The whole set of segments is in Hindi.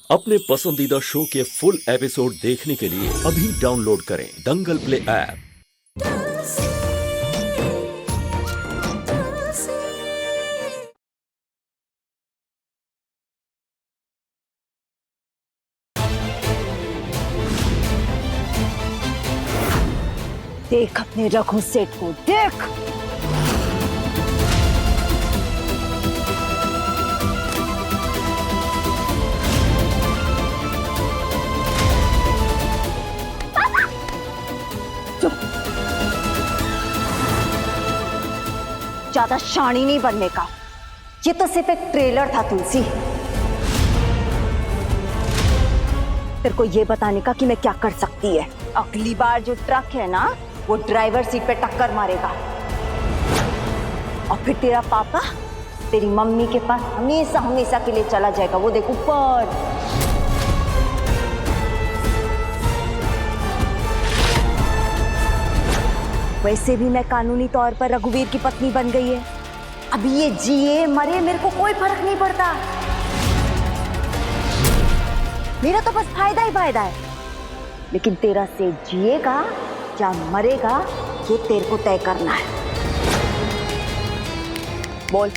अपने पसंदीदा शो के फुल एपिसोड देखने के लिए अभी डाउनलोड करें दंगल प्ले ऐप। देख अपने रघु सेठ को, देख। चुप। ज्यादा शानी नहीं बनने का, ये तो सिर्फ एक ट्रेलर था तुलसी। तेरे को ये बताने का कि मैं क्या कर सकती है। अगली बार जो ट्रक है ना, वो ड्राइवर सीट पे टक्कर मारेगा और फिर तेरा पापा तेरी मम्मी के पास हमेशा हमेशा के लिए चला जाएगा। वो देख ऊपर। वैसे भी मैं कानूनी तौर पर रघुवीर की पत्नी बन गई है। अभी ये जिए मरे मेरे को कोई फर्क नहीं पड़ता। मेरा तो बस फायदा ही फायदा है। लेकिन तेरा से जिएगा या मरेगा ये तेरे को तय करना है। बोल,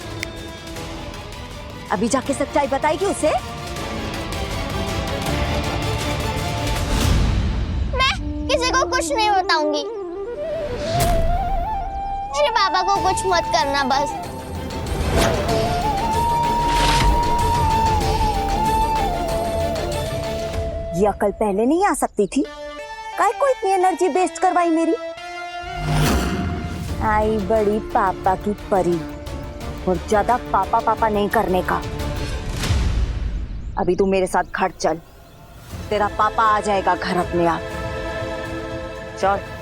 अभी जाके सच्चाई बताएगी उसे? मैं किसी को कुछ नहीं बताऊंगी। मेरे पापा को कुछ मत करना बस। ये अकल पहले नहीं आ सकती थी? काय को इतनी एनर्जी वेस्ट करवाई मेरी? आई बड़ी पापा की परी। और ज्यादा पापा पापा नहीं करने का। अभी तू मेरे साथ घर चल, तेरा पापा आ जाएगा घर अपने आप। चल।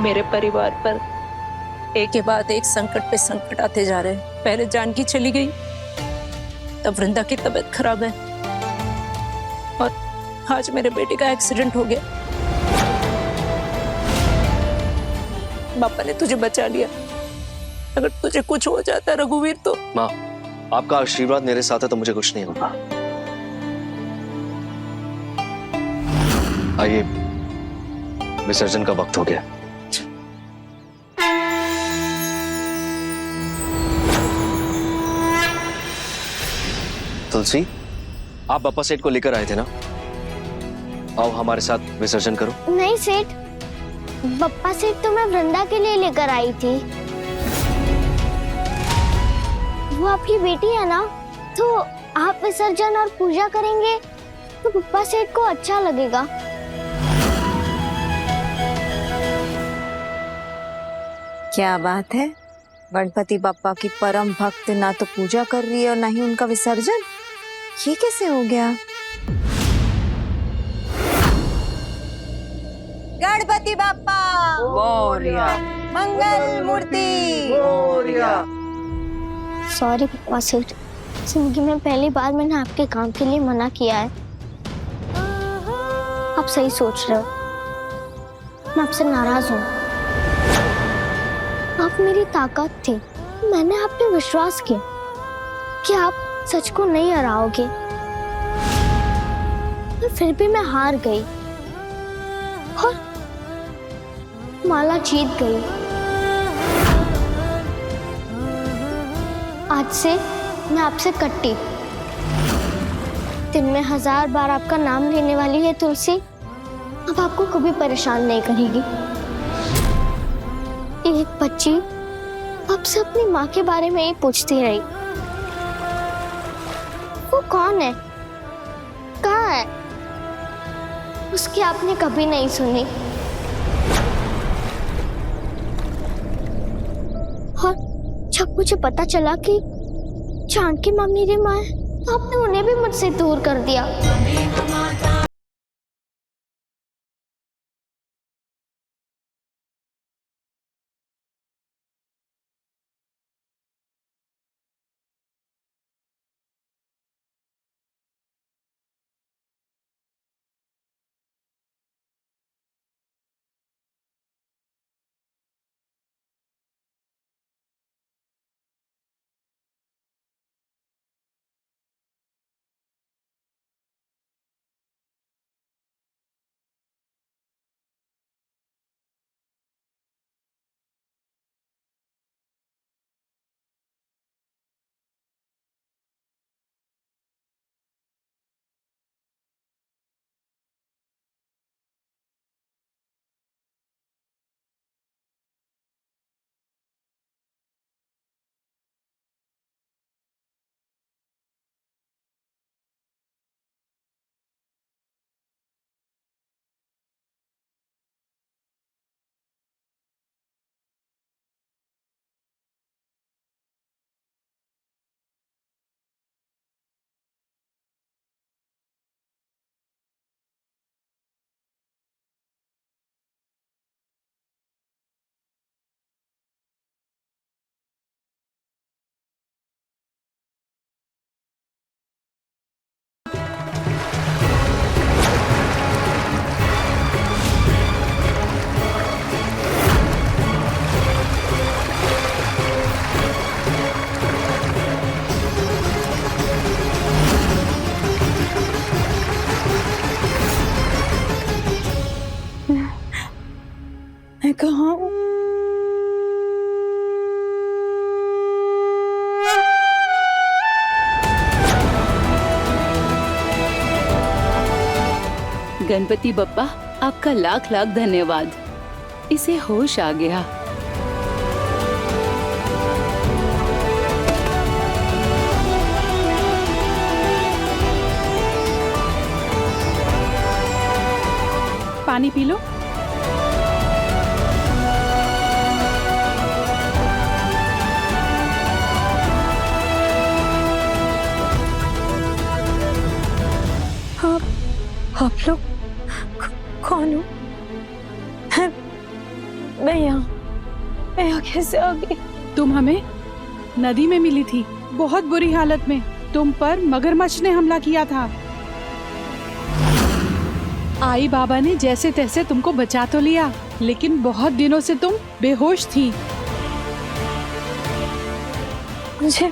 मेरे परिवार पर एक के बाद एक संकट पे संकट आते जा रहे हैं। पहले जानकी चली गई, तब वृंदा की तबीयत खराब है और आज मेरे बेटे का एक्सीडेंट हो गया। पापा ने तुझे बचा लिया, अगर तुझे कुछ हो जाता है रघुवीर तो। माँ, आपका आशीर्वाद मेरे साथ है तो मुझे कुछ नहीं होगा। आइए, विसर्जन का वक्त हो गया। तुलसी, आप बप्पा सेठ को लेकर आए थे ना? आओ हमारे साथ विसर्जन करो। नहीं सेठ, बप्पा सेठ तो मैं वृंदा के लिए लेकर आई थी। वो आपकी बेटी है ना, तो आप विसर्जन और पूजा करेंगे तो बप्पा सेठ को अच्छा लगेगा। क्या बात है, गणपति बप्पा की परम भक्त ना तो पूजा कर रही है और ना ही उनका विसर्जन। ये कैसे हो गया? गणपति बप्पा मोरया, मंगल मूर्ति मोरया। सॉरी बप्पा सेठ, जिंदगी में पहली बार मैंने आपके काम के लिए मना किया है। आप सही सोच रहे हो, मैं आपसे नाराज हूँ। आप मेरी ताकत थे, मैंने आप पे विश्वास किया कि आप सच को नहीं हराओगे, फिर भी मैं हार गई और माला जीत गई। आज से मैं आपसे कट्टी, दिन में 1000 बार आपका नाम लेने वाली है तुलसी। अब आपको कभी परेशान नहीं करेगी। एक बच्ची आपसे अपनी माँ के बारे में ही पूछती रही, वो कौन है, कहाँ है, उसकी आपने कभी नहीं सुनी। और जब मुझे पता चला कि जानकी माँ मेरी माँ है, तो आपने उन्हें भी मुझसे दूर कर दिया। मैं कहाँ हूँ? गणपति बप्पा, आपका लाख लाख धन्यवाद। इसे होश आ गया। पानी पी लो। आप लोग कौन हो? मैं यहाँ कैसे आ गई? तुम हमें नदी में मिली थी, बहुत बुरी हालत में। तुम पर मगरमच्छ ने हमला किया था। आई बाबा ने जैसे तैसे तुमको बचा तो लिया, लेकिन बहुत दिनों से तुम बेहोश थी। मुझे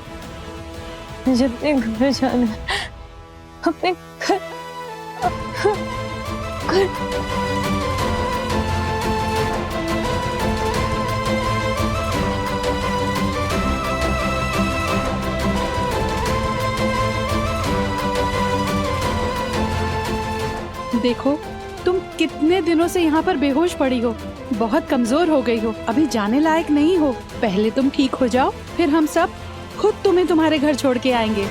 मुझे अपने घर जाना है, अपने घर घर। देखो, तुम कितने दिनों से यहाँ पर बेहोश पड़ी हो, बहुत कमजोर हो गई हो, अभी जाने लायक नहीं हो। पहले तुम ठीक हो जाओ, फिर हम सब खुद तुम्हें तुम्हारे घर छोड़ के आएंगे।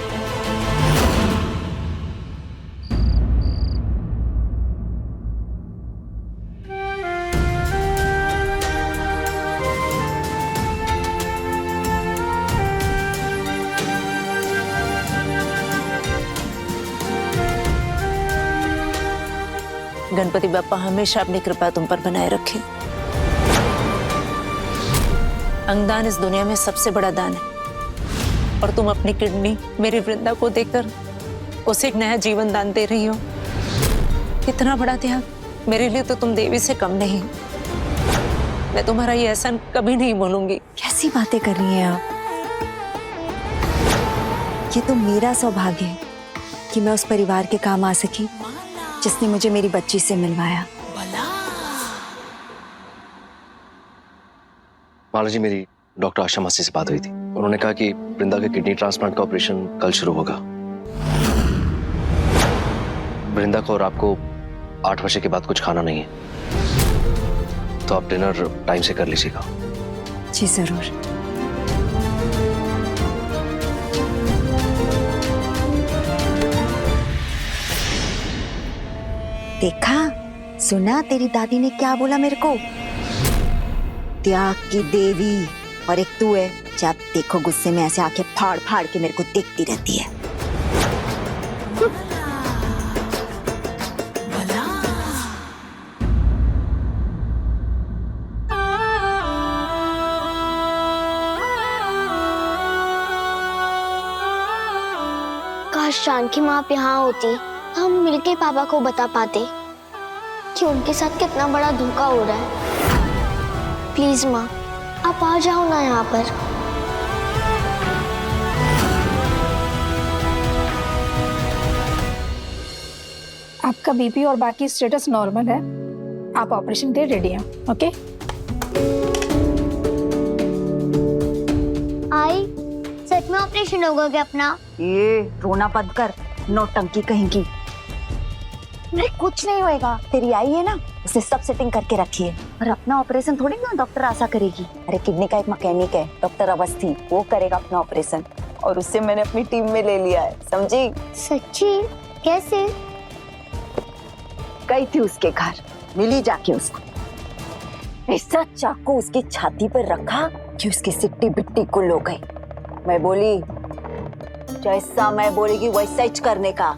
गणपति बापा हमेशा अपनी कृपा तुम पर बनाए रखे। अंगदान इस दुनिया में सबसे बड़ा दान है, और तुम अपनी किडनी मेरी वृंदा को देकर उसे एक नया जीवन दान दे रही हो। इतना बड़ा त्याग, मेरे लिए तो तुम देवी से कम नहीं। मैं तुम्हारा ये एहसान कभी नहीं भूलूंगी। कैसी बातें कर रही हैं आप? ये तो मेरा सौभाग्य है कि मैं उस परिवार के काम आ सकी जिसने मुझे मेरी बच्ची से मिलवाया। माला जी, मेरी डॉक्टर आशा मासी से बात हुई थी। उन्होंने कहा कि वृंदा के किडनी ट्रांसप्लांट का ऑपरेशन कल शुरू होगा। वृंदा को और आपको 8 बजे के बाद कुछ खाना नहीं है, तो आप डिनर टाइम से कर लीजिएगा। जी जरूर। देखा, सुना तेरी दादी ने क्या बोला मेरे को? त्याग की देवी, और एक तू है, जब देखो गुस्से में ऐसे आंखें फाड़ फाड़ के मेरे को देखती रहती है। काश जानकी माँ आप यहाँ होती, हम मिलके पापा को बता पाते कि उनके साथ कितना बड़ा धोखा हो रहा है। प्लीज माँ, आप आ जाओ ना यहाँ पर। आपका बीपी और बाकी स्टेटस नॉर्मल है, आप ऑपरेशन के लिए रेडी हैं, ओके? आई, सच में ऑपरेशन होगा क्या अपना? ये रोना बंद कर, नौटंकी कहेंगी। नहीं, कुछ नहीं होएगा। तेरी आई है ना, उसने सब सेटिंग करके रखी है, और अपना ऑपरेशन थोड़ी ना डॉक्टर आशा करेगी। अरे किडनी का एक मैकेनिक है डॉक्टर अवस्थी, वो करेगा अपना ऑपरेशन, और उससे मैंने अपनी टीम में ले लिया है, समझी? सच्ची? कैसे? गई थी उसके घर, मिली जाके उसको, ऐसा चाकू उसकी छाती पर रखा कि उसकी सिट्टी बिट्टी कुल हो गई। मैं बोली जैसा मैं बोलेगी वैसा ही करने का,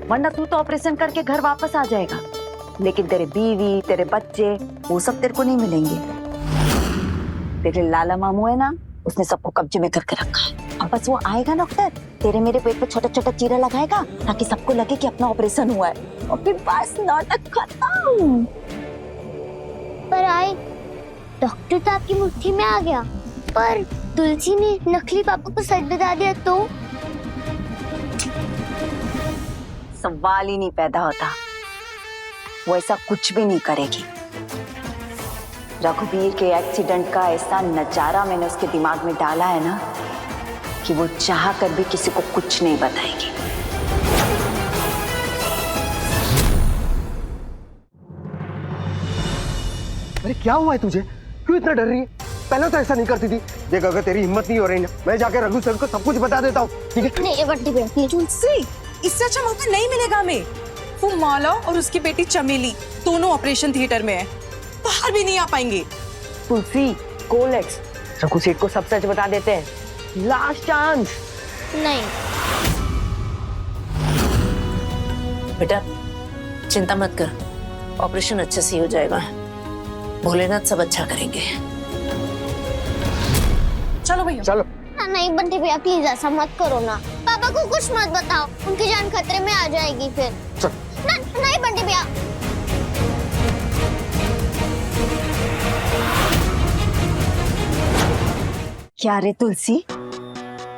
वरना तू तो ऑपरेशन करके घर वापस आ जाएगा, लेकिन तेरे बीवी, तेरे बच्चे, वो सब तेरे को नहीं मिलेंगे। तेरे लाला मामू है ना, उसने सबको कब्जे में करके रखा है। अब बस वो आएगा डॉक्टर, तेरे मेरे पेट पे छोटा छोटा चीरा लगाएगा ताकि सबको लगे कि अपना ऑपरेशन हुआ है, और फिर बस नाटक खत्म। पर आई, डॉक्टर तो आपकी मुट्ठी में आ गया, पर तुलसी ने नकली पापा को सच बता दिया तो? सवाल ही नहीं पैदा होता। वो ऐसा कुछ भी नहीं करेगी। रघुवीर के एक्सीडेंट का ऐसा नजारा मैंने उसके दिमाग में डाला है ना कि वो चाह कर भी किसी को कुछ नहीं बताएगी। अरे क्या हुआ है तुझे? क्यों इतना डर रही है? पहले तो ऐसा नहीं करती थी। देख, अगर तेरी हिम्मत नहीं हो रही ना, मैं जाके रघु सर को सब कुछ बता देता हूँ, ठीक है? नहीं, बंटी बेटी, तुलसी, इससे अच्छा मौका नहीं मिलेगा हमें। वो माला और उसकी बेटी चमेली दोनों ऑपरेशन थिएटर में है, बाहर भी नहीं आ पाएंगे। तुलसी, कोलेक्स, रघु सेठ को सब सच बता देते हैं, लास्ट चांस। नहीं। बेटा चिंता मत कर, ऑपरेशन अच्छे से हो जाएगा, भोलेनाथ सब अच्छा करेंगे। चलो भैया, चलो। नहीं बंटी भैया, प्लीज ऐसा मत करो ना, पापा को कुछ मत बताओ, उनकी जान खतरे में आ जाएगी फिर। नहीं बंटी भैया। क्या रे तुलसी,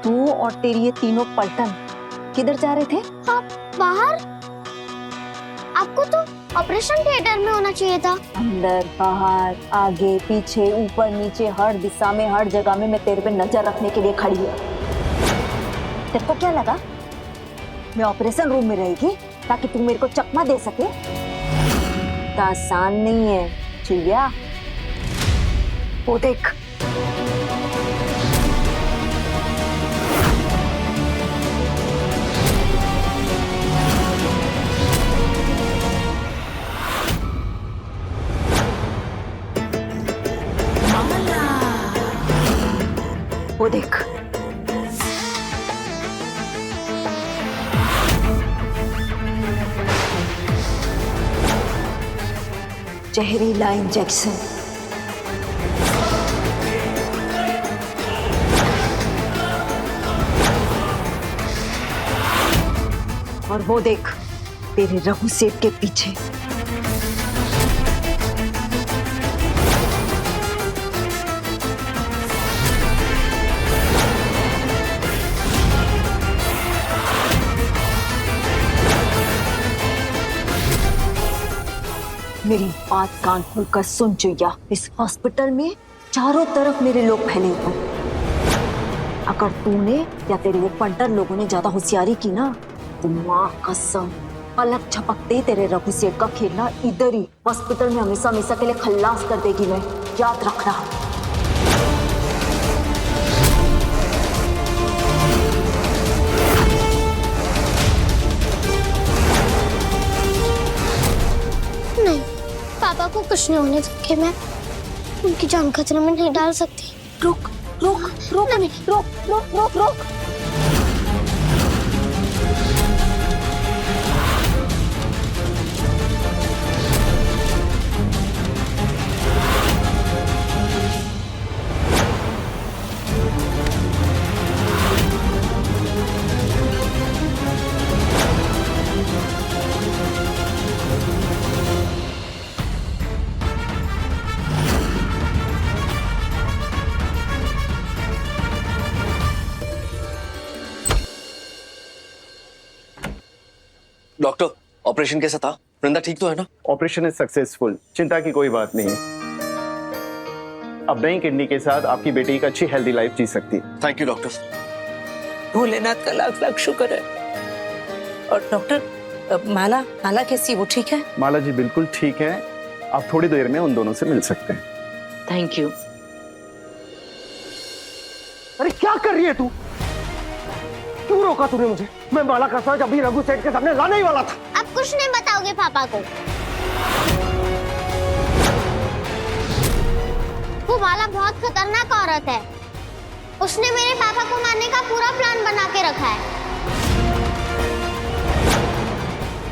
तू और तेरी ये तीनों पलटन किधर जा रहे थे? आप बाहर? आपको तो ऑपरेशन थिएटर में होना चाहिए था। अंदर बाहर आगे पीछे ऊपर नीचे हर दिशा में हर जगह में मैं तेरे पे नजर रखने के लिए खड़ी हूँ। तेरे को क्या लगा मैं ऑपरेशन रूम में रहेगी ताकि तू मेरे को चकमा दे सके? तो आसान नहीं है चिड़िया। वो देख वो देख जहरीला इंजेक्शन। और वो देख तेरे रघु सेठ के पीछे मेरी बात कान खोलकर सुन चुया। इस हॉस्पिटल में चारों तरफ मेरे लोग फैले हुए हैं। अगर तूने या तेरे वो पंटर लोगों ने ज्यादा होशियारी की ना तो माँ कसम पलक झपकते तेरे रघु सेठ का खेलना इधर ही हॉस्पिटल में हमेशा हमेशा के लिए खल्लास कर देगी मैं, याद रखना। नहीं, पापा को कुछ नहीं होने दूंगी मैं। उनकी जान खतरे में नहीं डाल सकती। रुक रुक रुक नहीं रुक रुक रुक रुक। डॉक्टर, ऑपरेशन कैसा था? वृंदा ठीक तो है ना? ऑपरेशन इज सक्सेसफुल, चिंता की कोई बात नहीं। अब नई किडनी के साथ आपकी बेटी एक अच्छी हेल्दी लाइफ जी सकती है। Thank you doctor. भोलेनाथ का लाख लाख शुक्र है। और डॉक्टर माला माला कैसी, वो ठीक है? माला जी बिल्कुल ठीक है, आप थोड़ी देर में उन दोनों से मिल सकते हैं। Thank you. अरे क्या कर रही है तू? क्यों रोका तूने मुझे? मैं माला का साथ अभी रघु सेठ के सामने लाने ही वाला था। आप कुछ नहीं बताओगे पापा को? वो माला बहुत खतरनाक औरत है। उसने मेरे पापा को मारने का पूरा प्लान बना के रखा है।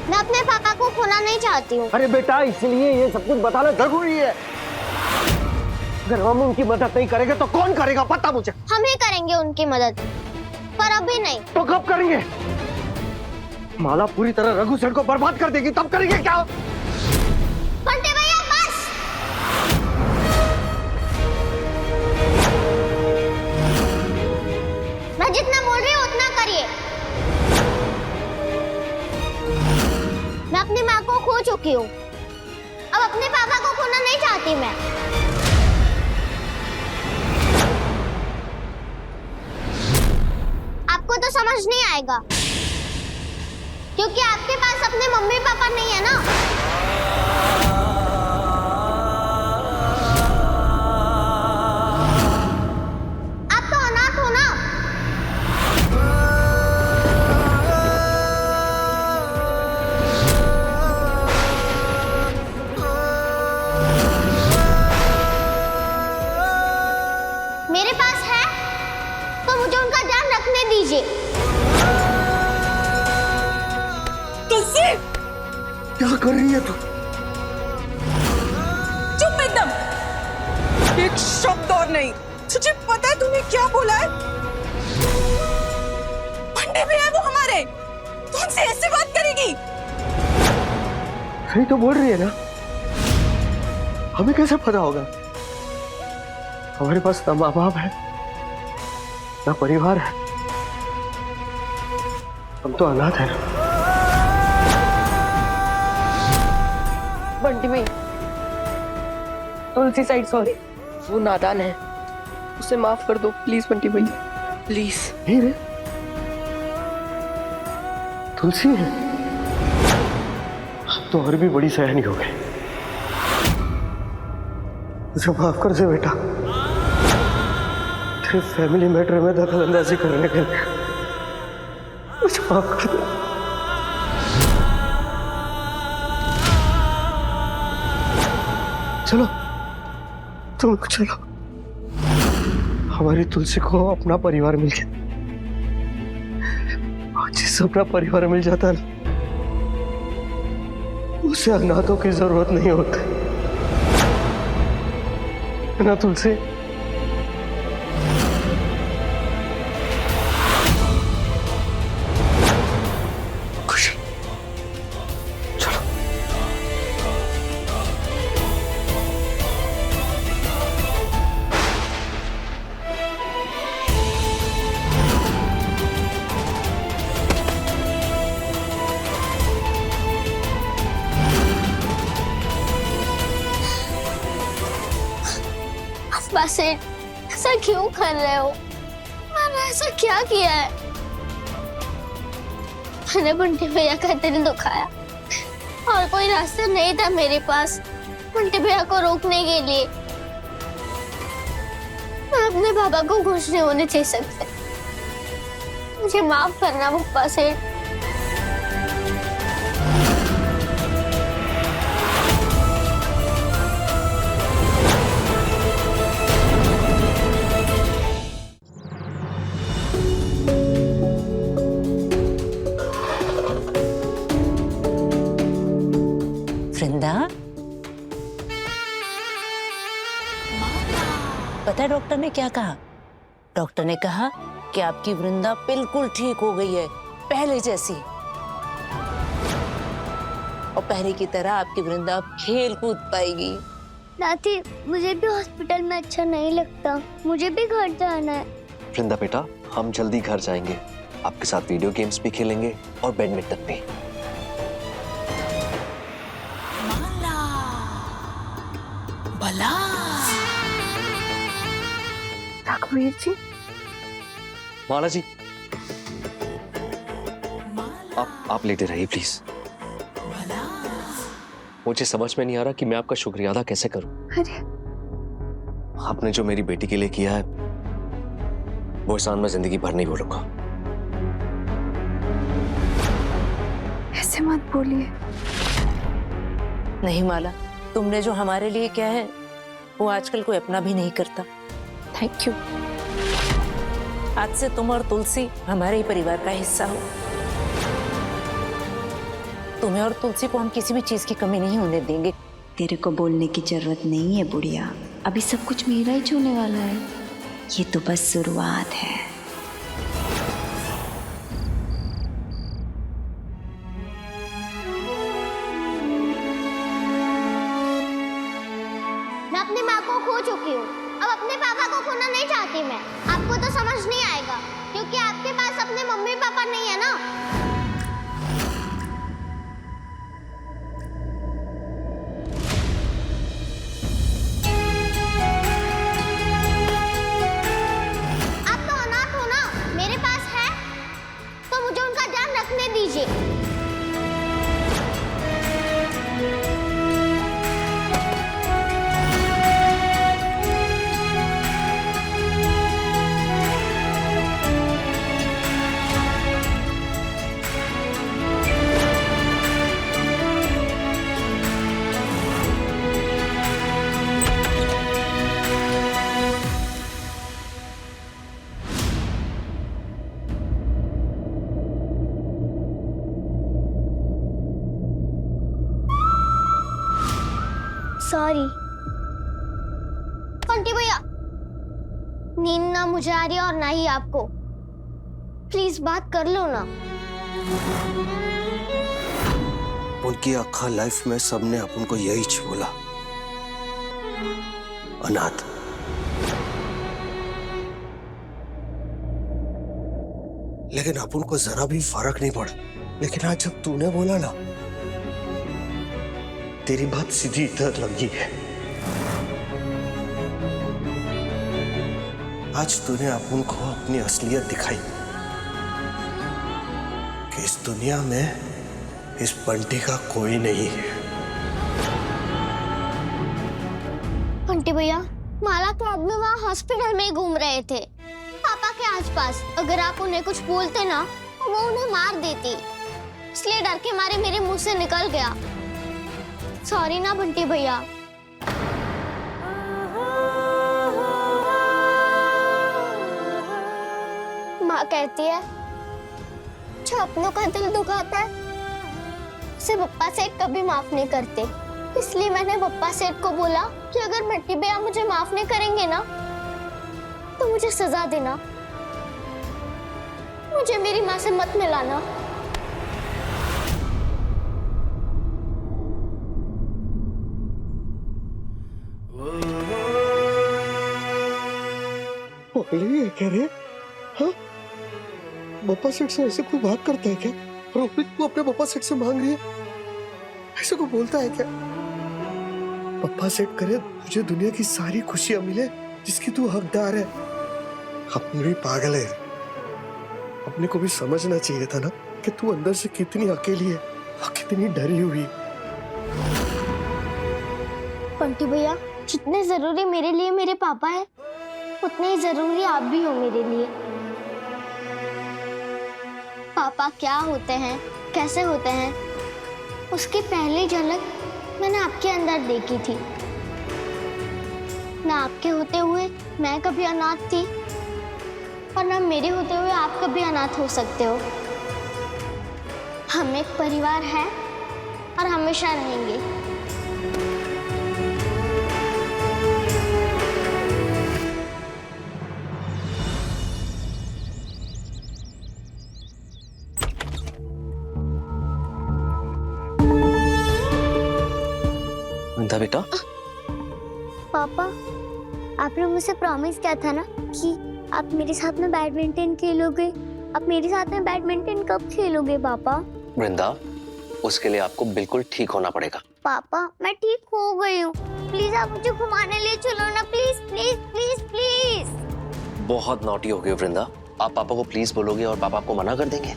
मैं अपने पापा को खोना नहीं चाहती हूँ। अरे बेटा, इसलिए ये सब कुछ बताना जरूरी है। अगर हम उनकी मदद नहीं करेंगे तो कौन करेगा पता मुझे। हम ही करेंगे उनकी मदद, पर अभी नहीं। तो कब करेंगे? माला पूरी तरह रघु सेठ को बर्बाद कर देगी, तब करेंगे क्या? बंटे भैया बस। मैं जितना बोल रही हूँ उतना करिए। मैं अपनी माँ को खो चुकी हूँ, अब अपने पापा को खोना नहीं चाहती मैं। आपको तो समझ नहीं आएगा क्योंकि आपके पास अपने मम्मी पापा नहीं है ना। आप तो अनाथ हो ना। मेरे पास है तो मुझे उनका ध्यान रखने दीजिए। क्या कर रही है तू? चुप एकदम, एक शब्द और नहीं। तुझे पता है तूने क्या बोला है? पंडे भी है वो हमारे, तू उनसे ऐसे बात करेगी? सही तो बोल रही है ना। हमें कैसे पता होगा? हमारे पास ना माँ बाप है ना परिवार है। हम तो अनाथ हैं। बंटी भाई, तुलसी साइड सॉरी, वो नादान है, उसे माफ कर दो प्लीज बंटी भाई, प्लीज। नहीं रे, तुलसी है तो और भी बड़ी सयानी हो गई। मुझे माफ कर दे बेटा, तेरे फैमिली मैटर में दखल अंदाजी करने के लिए मुझे माफ कर दे। चलो तुम लोग चलो, हमारी तुलसी को अपना परिवार मिल गया। जिससे अपना परिवार मिल जाता है उसे अनाथों की जरूरत नहीं होती है ना तुलसी? खुशी, चलो। बस ऐसा क्यों कर रहे हो? मैंने ऐसा क्या किया है? मैंने बंटी भैया का दिल दुखाया और कोई रास्ता नहीं था मेरे पास बंटी भैया को रोकने के लिए। मैं अपने पापा को खुश नहीं होने दे सकते। मुझे माफ करना पप्पा से। वृंदा, पता है डॉक्टर ने क्या कहा? डॉक्टर ने कहा कि आपकी वृंदा बिल्कुल ठीक हो गई है, पहले जैसी। और पहले की तरह आपकी वृंदा अब खेल कूद पाएगी। दादी, मुझे भी हॉस्पिटल में अच्छा नहीं लगता, मुझे भी घर जाना है। वृंदा बेटा, हम जल्दी घर जाएंगे, आपके साथ वीडियो गेम्स भी खेलेंगे और बैडमिंटन भी। राघवीर जी, माला जी, आप लेटे रहिए प्लीज। मुझे समझ में नहीं आ रहा कि मैं आपका शुक्रिया अदा कैसे करूं। अरे आपने जो मेरी बेटी के लिए किया है वो एहसान मैं जिंदगी भर नहीं भूलूंगा। ऐसे मत बोलिए। नहीं माला, तुमने जो हमारे लिए किया है वो आजकल कोई अपना भी नहीं करता। Thank you. आज से तुम और तुलसी हमारे ही परिवार का हिस्सा हो। तुम्हें और तुलसी को हम किसी भी चीज की कमी नहीं होने देंगे। तेरे को बोलने की जरूरत नहीं है बुढ़िया, अभी सब कुछ मेरा ही होने वाला है। ये तो बस शुरुआत है। मैं अपनी माँ को खो चुकी हूँ, अब अपने पापा को खोना नहीं चाहती मैं। आपको तो समझ नहीं आएगा क्योंकि आपके पास अपने मम्मी पापा नहीं है ना। आप तो अनाथ हो ना, मेरे पास है तो मुझे उनका ध्यान रखने दीजिए। सॉरी बंटी भैया, नींद ना मुझे आ रही है और ना ही आपको। प्लीज बात कर लो ना। उनकी अक्खा लाइफ में सबने अपन को यही बोला, अनाथ। लेकिन अपन को जरा भी फर्क नहीं पड़ा। लेकिन आज जब तूने बोला ना, तेरी बात सीधी इधर लगी है। आज तूने अपन को अपनी असलियत दिखाई कि इस दुनिया में इस बंटी का कोई नहीं है। बंटी भैया, माला के आदमी वहाँ हॉस्पिटल में ही घूम रहे थे, पापा के आसपास। अगर आप उन्हें कुछ बोलते ना, वो उन्हें मार देती, इसलिए डर के मारे मेरे मुंह से निकल गया। सॉरी ना बंटी भैया। माँ कहती है जो अपनों का दिल दुखाता है उसे पप्पा सेठ कभी माफ नहीं करते। इसलिए मैंने पप्पा सेठ को बोला कि अगर बंटी भैया मुझे माफ नहीं करेंगे ना तो मुझे सजा देना, मुझे मेरी माँ से मत मिलाना। ये कह रहे? हाँ? पप्पा सेठ से ऐसे कोई बात करता है क्या? रोहित को अपने पप्पा सेठ से मांग रही है, ऐसे को बोलता है क्या? पप्पा सेठ करे तुझे दुनिया की सारी खुशियां मिले जिसकी तू हकदार है। अपन भी पागल है। अपने को भी समझना चाहिए था ना कि तू अंदर से कितनी अकेली है और कितनी डरी हुई। बंटी भैया, जितने जरूरी मेरे लिए मेरे पापा है, उतने ही जरूरी आप भी हो मेरे लिए। पापा क्या होते हैं, कैसे होते हैं, उसकी पहली झलक मैंने आपके अंदर देखी थी। ना आपके होते हुए मैं कभी अनाथ थी और ना मेरे होते हुए आप कभी अनाथ हो सकते हो। हम एक परिवार है और हमेशा रहेंगे। वृंदा बेटा, पापा, आपने मुझसे प्रॉमिस किया था ना कि आप मेरे साथ में बैडमिंटन खेलोगे। आप मेरे साथ में बैडमिंटन कब खेलोगे पापा? वृंदा, उसके लिए आपको बिल्कुल ठीक होना पड़ेगा। पापा, मैं ठीक हो गई हूँ, प्लीज आप मुझे घुमाने ले चलो ना, प्लीज प्लीज प्लीज प्लीज। बहुत नॉटी हो गई वृंदा, आप पापा को प्लीज बोलोगे और पापा आपको मना कर देंगे।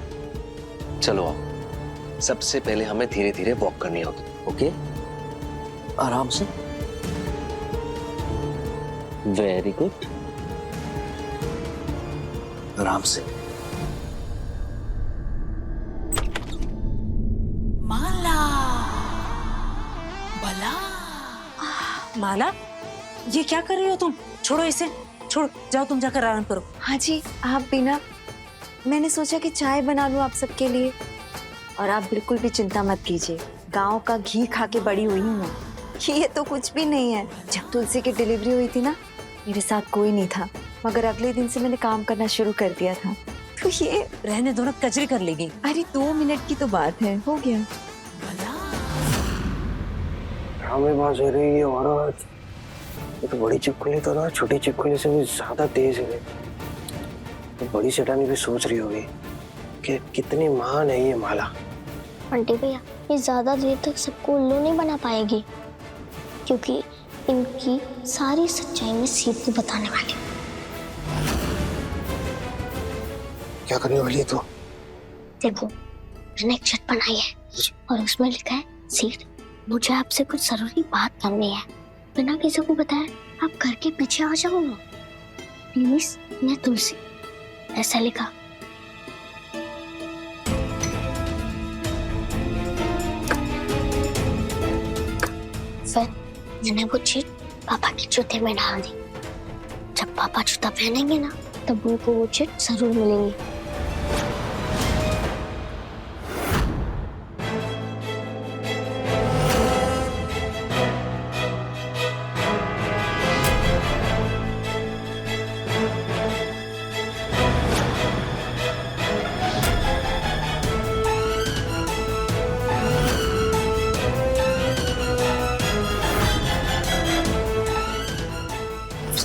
चलो आओ, सबसे पहले हमें धीरे धीरे वॉक करनी होगी, ओके? आराम से। वेरी गुड, आराम से। माला, ये क्या कर रही हो तुम? छोड़ो इसे, छोड़ो, जाओ तुम जाकर आराम करो। हाँ जी, आप भी ना, मैंने सोचा कि चाय बना लूं आप सबके लिए। और आप बिल्कुल भी चिंता मत कीजिए, गांव का घी खा के बड़ी हुई हूँ। ये तो कुछ भी नहीं है। जब तुलसी की डिलीवरी हुई थी ना, मेरे साथ कोई नहीं था, मगर अगले दिन से मैंने काम करना शुरू कर दिया था। तो ये रहने दो ना, कचरी कर लेगी। अरे 2 मिनट की तो बात है, हो गया। ड्रामेबाज हो रही है औरत। ये तो बड़ी चिपकुली तो ना छोटी चिपकुली से भी ज्यादा तेज है। तो बड़ी सेठानी भी सोच रही होगी कि कितनी महान है ये माला। बंटी भैया, ये ज्यादा देर तक सबको उल्लू नहीं बना पाएगी, क्योंकि इनकी सारी सच्चाई में सीधे बताने वाली। क्या करने वाली है तू? देखो, मैंने एक चिट बनाई है और उसमें लिखा है, सीट, मुझे आपसे कुछ जरूरी बात करनी है, बिना किसी को बताए आप घर के पीछे आ जाओ ना प्लीज। मैं तुलसी, ऐसा लिखा। फिर मैंने वो चीट पापा के जूते में डाल दी। जब पापा जूता पहनेंगे ना, तब उनको वो चिट जरूर मिलेंगी।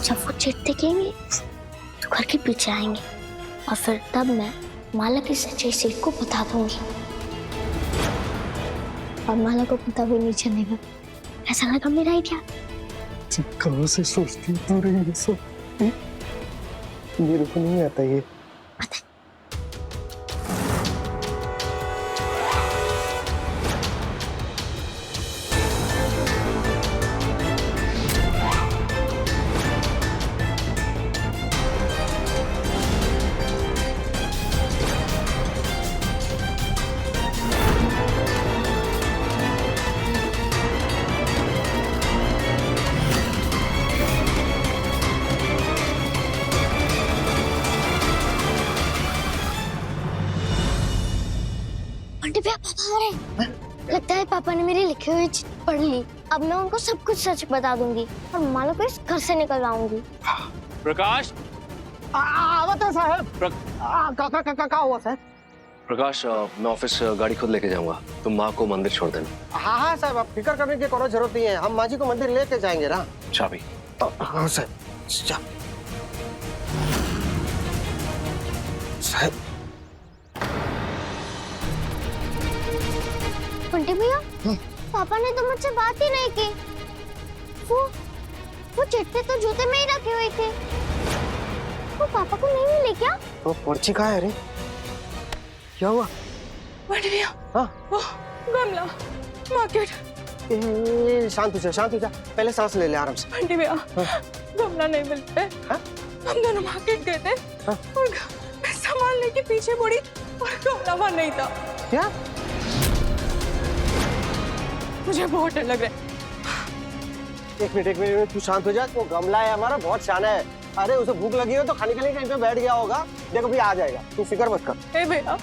जब वो चिट देखेंगे तो घर के पीछे आएंगे और फिर तब मैं माला की सच्चाई सिर्फ को बता दूंगी और माला को पता भी नहीं चलेगा। ऐसा लगा मेरा आइडिया? कहाँ से सोचती तू रही है सब? मेरे को नहीं आता ये। आंटी भैया पापा आ रहे हैं। लगता है पापा ने मेरी लिखी हुई चिट्ठी पढ़ ली। अब मैं उनको सब कुछ सच बता दूंगी और माला को इस घर से निकलवाऊंगी। प्रकाश आवत है साहब। का हुआ साहब? प्रकाश, मैं ऑफिस गाड़ी खुद लेके जाऊंगा, तुम माँ को मंदिर छोड़ देना। हाँ हाँ साहब, आप फिक्र करने की कोई जरूरत नहीं है, हम माँ जी को मंदिर लेके जाएंगे ना। चाबी? हाँ साहब। साहब आंटी भैया पापा ने तो मुझसे बात ही नहीं की। वो चिट्ठी तो जूते में ही रखी हुई थी। वो पापा को नहीं मिली क्या? वो पर्ची कहाँ है रे? क्या हुआ? आंटी भैया हाँ? वो गमला मार्केट। शांत हो जा, पहले सांस ले ले आराम से। आंटी भैया गमला नहीं मिलता है। हम दोनों मार्केट गए थे और मैं सामान लेके पीछे मुड़ी और गमला वहाँ नहीं था। क्या? मुझे बहुत डर लग रहा है। एक मिनट तू शांत हो जा। वो गमला है हमारा, बहुत शाना है। अरे उसे भूख लगी हो तो खाने के लिए कहीं पे बैठ गया होगा, देखो भी आ जाएगा, तू फिक्र मत कर। ए भैया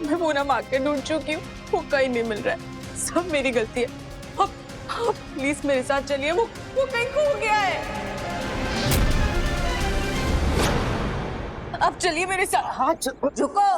मैं पूरा मार्केट ढूंढ चुकी हूँ, वो कहीं नहीं मिल रहा है। सब मेरी गलती है। अब प्लीज मेरे साथ चलिए, वो कहीं खो गया है। अब चलिए मेरे साथ। हाँ रुको।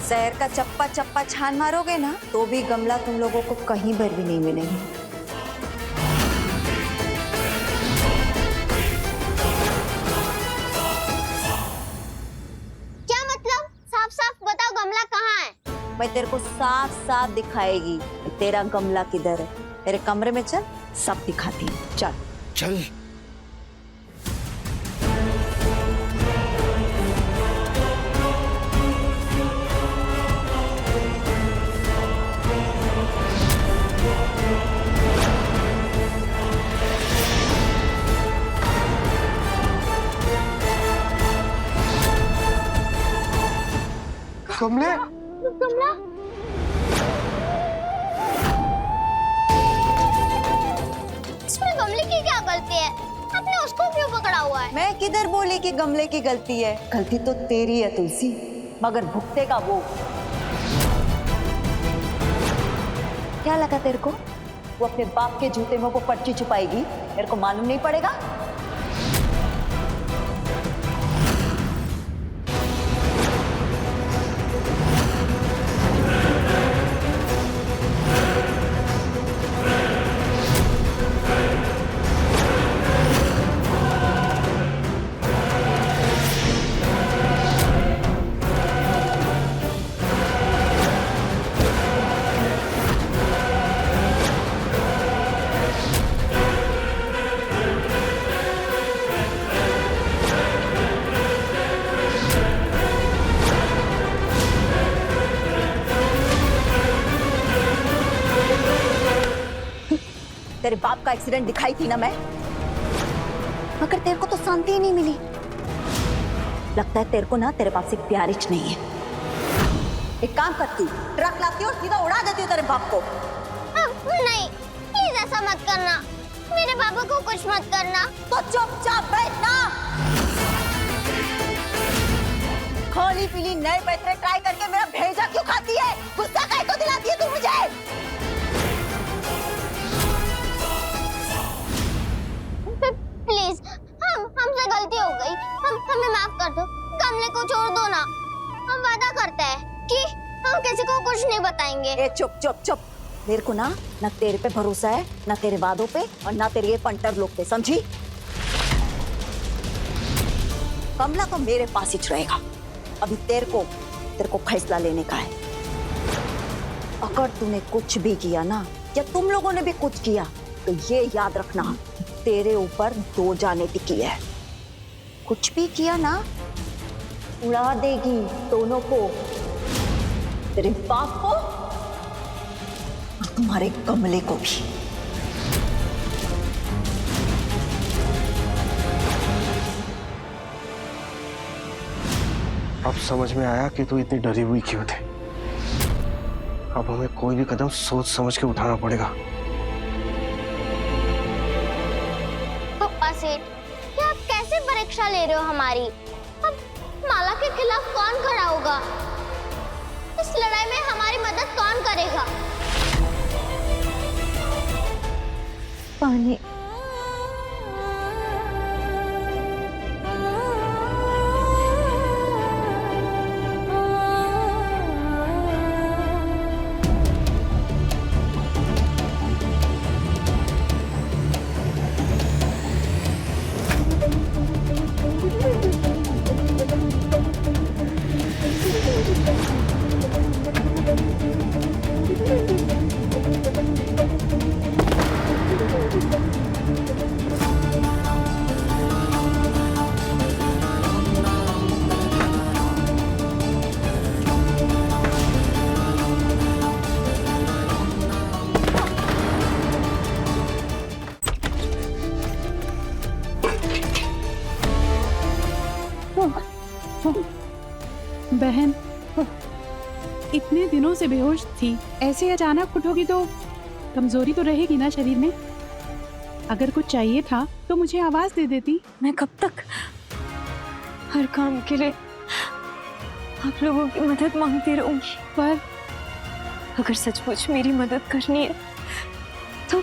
शहर का चप्पा चप्पा छान मारोगे ना तो भी गमला तुम लोगों को कहीं पर भी नहीं मिलेगी। क्या मतलब? साफ साफ बताओ गमला कहाँ है? मैं तेरे को साफ साफ दिखाएगी तेरा गमला किधर है। मेरे कमरे में चल, सब दिखाती हूँ। चल चल। कमला इसमें गमले की क्या गलती है? आपने उसको क्यों पकड़ा हुआ है? मैं किधर बोली कि गमले की गलती है? गलती तो तेरी है तुलसी, मगर भुगतेगा वो। क्या लगा तेरे को वो अपने बाप के जूते में वो पर्ची छुपाएगी? मेरे को मालूम नहीं पड़ेगा? तेरे बाप का एक्सीडेंट दिखाई थी ना मैं, मगर तेरे को तो शांति ही नहीं मिली। लगता है तेरे को ना तेरे बाप से प्यार ही नहीं है। एक काम करती, ट्रक लाती और सीधा उड़ा देती हूँ तेरे बाप को। नहीं प्लीज ऐसा मत करना, मेरे पापा को कुछ मत करना। तो चुपचाप बैठना। खोली पीली नए पैसे ट्राई करके मेरा भेजा क्यों खाती है? गुस्सा काहे को दिलाती है तू मुझे? प्लीज हमसे गलती हो गई, हमें माफ कर दो। गमले को छोड़ दो ना। हम वादा करते हैं कि हम किसी को कुछ नहीं बताएंगे। ए चुप चुप चुप। मेरे को ना तेरे पे भरोसा है, ना तेरे वादों पे, और ना तेरे ये पंटर लोग पे, समझी? कमला तो मेरे पास ही रहेगा। अभी तेरे को फैसला लेने का है। अगर तूने कुछ भी किया ना, या तुम लोगों ने भी कुछ किया, तो ये याद रखना, तेरे ऊपर 2 जानें टिकी है। कुछ भी किया ना, उड़ा देगी दोनों को, तेरे बाप को और तुम्हारे कमले को भी। अब समझ में आया कि तू इतनी डरी हुई क्यों थी। अब हमें कोई भी कदम सोच समझ के उठाना पड़ेगा। पप्पा सेठ, ये आप कैसे परीक्षा ले रहे हो हमारी? अब माला के खिलाफ कौन खड़ा होगा? इस लड़ाई में हमारी मदद कौन करेगा? पानी। बहन इतने दिनों से बेहोश थी, ऐसे अचानक उठोगी तो कमजोरी तो रहेगी ना शरीर में। अगर कुछ चाहिए था तो मुझे आवाज दे देती। मैं कब तक हर काम के लिए आप लोगों की मदद मांगती रहूंगी? पर अगर सचमुच मेरी मदद करनी है तो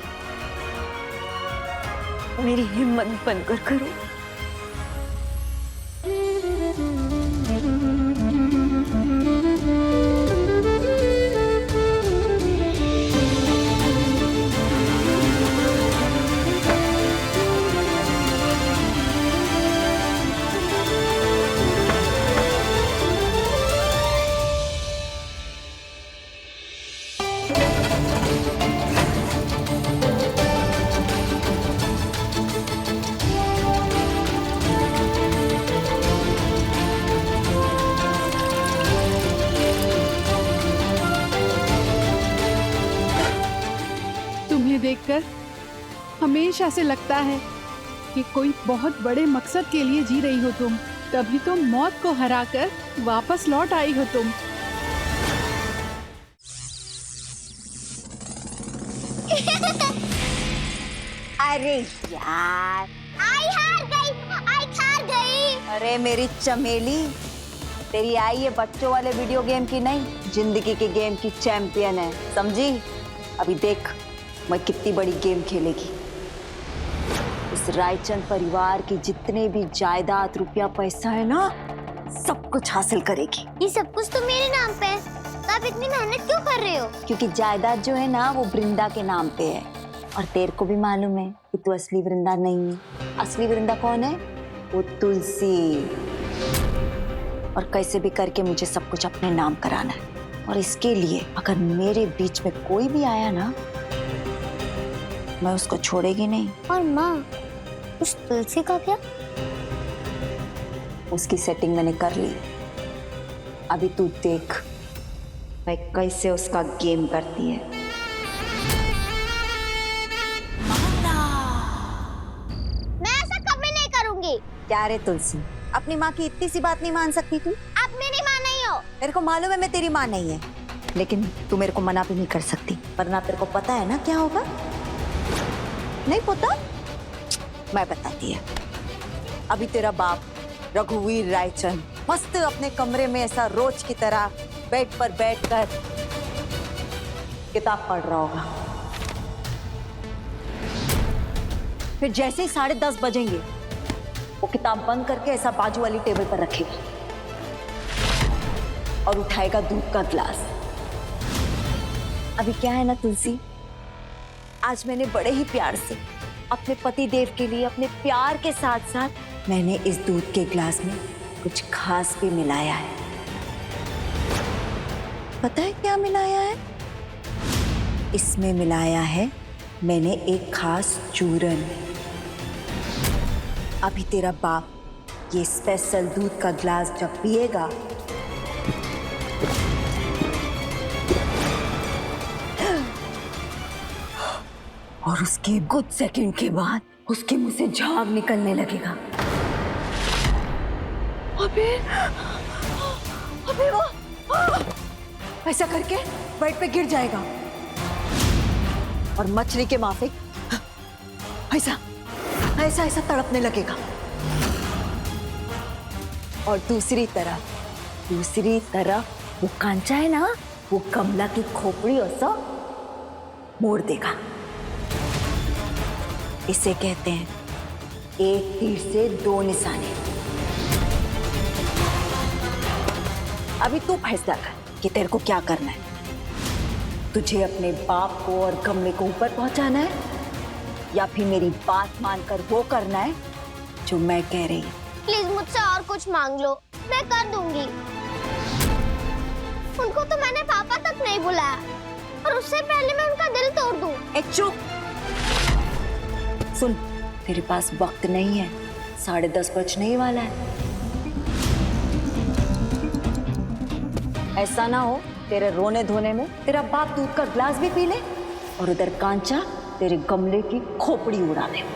मेरी हिम्मत बनकर करो। देखकर हमेशा से लगता है कि कोई बहुत बड़े मकसद के लिए जी रही हो तुम, तभी तो मौत को हराकर वापस लौट आई हो तुम। अरे यार, आई हार गई। अरे मेरी चमेली, तेरी आई ये बच्चों वाले वीडियो गेम की नहीं, जिंदगी के गेम की चैंपियन है, समझी? अभी देख मैं कितनी बड़ी गेम खेलेगी। इस रायचंद परिवार की जितने भी जायदाद, रुपया, पैसा है ना, सब कुछ हासिल करेगी। ये सब कुछ तो मेरे नाम पे है, तो आप इतनी मेहनत क्यों कर रहे हो? क्योंकि जायदाद जो है ना वो वृंदा के नाम पे है, और तेरे को भी मालूम है कि तू असली वृंदा नहीं है। असली वृंदा कौन है? वो तुलसी। और कैसे भी करके मुझे सब कुछ अपने नाम कराना है, और इसके लिए अगर मेरे बीच में कोई भी आया ना, मैं उसको छोड़ेगी नहीं। और माँ, उस तुलसी का क्या? उसकी सेटिंग मैंने कर ली, अभी तू देख मैं कैसे उसका गेम करती है। मैं ऐसा कभी नहीं करूंगी। क्या रे तुलसी, अपनी माँ की इतनी सी बात नहीं मान सकती तू? आप मेरी माँ नहीं हो। मेरे को मालूम है मैं तेरी माँ नहीं है, लेकिन तू मेरे को मना भी नहीं कर सकती, वरना तेरे को पता है ना क्या होगा। नहीं पता? मैं बताती है। अभी तेरा बाप रघुवीर रायचंद मस्त अपने कमरे में ऐसा रोज की तरह बेड पर बैठकर किताब पढ़ रहा होगा। फिर जैसे ही 10:30 बजेंगे, वो किताब बंद करके ऐसा बाजू वाली टेबल पर रखेगा। और उठाएगा दूध का ग्लास। अभी क्या है ना तुलसी, आज मैंने बड़े ही प्यार से अपने पति देव के लिए, अपने प्यार के साथ साथ मैंने इस दूध के ग्लास में कुछ खास भी मिलाया है। पता है क्या मिलाया है? इसमें मिलाया है मैंने एक खास चूरन। अभी तेरा बाप ये स्पेशल दूध का ग्लास जब पिएगा, और उसके कुछ सेकंड के बाद उसके मुंह से झाग निकलने लगेगा। अबे वो ऐसा करके बेड पे गिर जाएगा और मछली के माफिक ऐसा ऐसा ऐसा तड़पने लगेगा। और दूसरी तरफ वो कांचा है ना, वो कमला की खोपड़ी और सब मोड़ देगा। इसे कहते हैं एक तीर से दो निशाने। अभी तू फैसला कर कि तेरे को क्या करना है। तुझे अपने बाप को और कमले को ऊपर पहुंचाना है या फिर मेरी बात मानकर वो करना है जो मैं कह रही हूँ। प्लीज मुझसे और कुछ मांग लो, मैं कर दूंगी। उनको तो मैंने पापा तक नहीं बुलाया और उससे पहले मैं उनका दिल तोड़ दूं। चुप। सुन, तेरे पास वक्त नहीं है, 10:30 बजने ही वाला है। ऐसा ना हो तेरे रोने धोने में तेरा बाप दूध का ग्लास भी पी ले और उधर कांचा तेरे गमले की खोपड़ी उड़ा दे।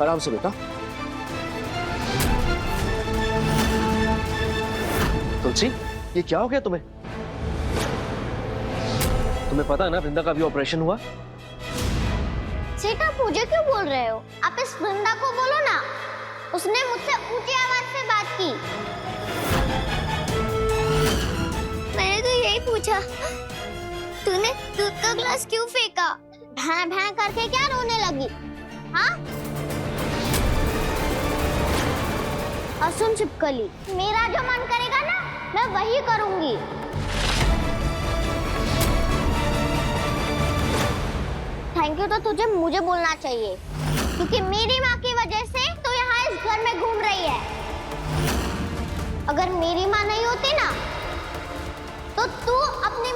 आराम से बेटा। तुलसी, ये क्या हो गया तुम्हें? तुम्हें पता है ना वृंदा का भी ऑपरेशन हुआ? सेठ, आप मुझे क्यों बोल रहे हो? आप इस वृंदा को बोलो ना, उसने मुझसे ऊंची आवाज से बात की। मैंने तो यही पूछा, तूने दूध का ग्लास क्यों फेंका? भैं भैं करके क्या रोने लगी? हाँ? और सुन छिपकली, मेरा जो मन करेगा ना मैं वही करूंगी। थैंक यू तो तुझे मुझे बोलना चाहिए, क्योंकि मेरी माँ की वजह से तू यहाँ इस घर में घूम रही है। अगर मेरी माँ नहीं होती ना तो तू अपनी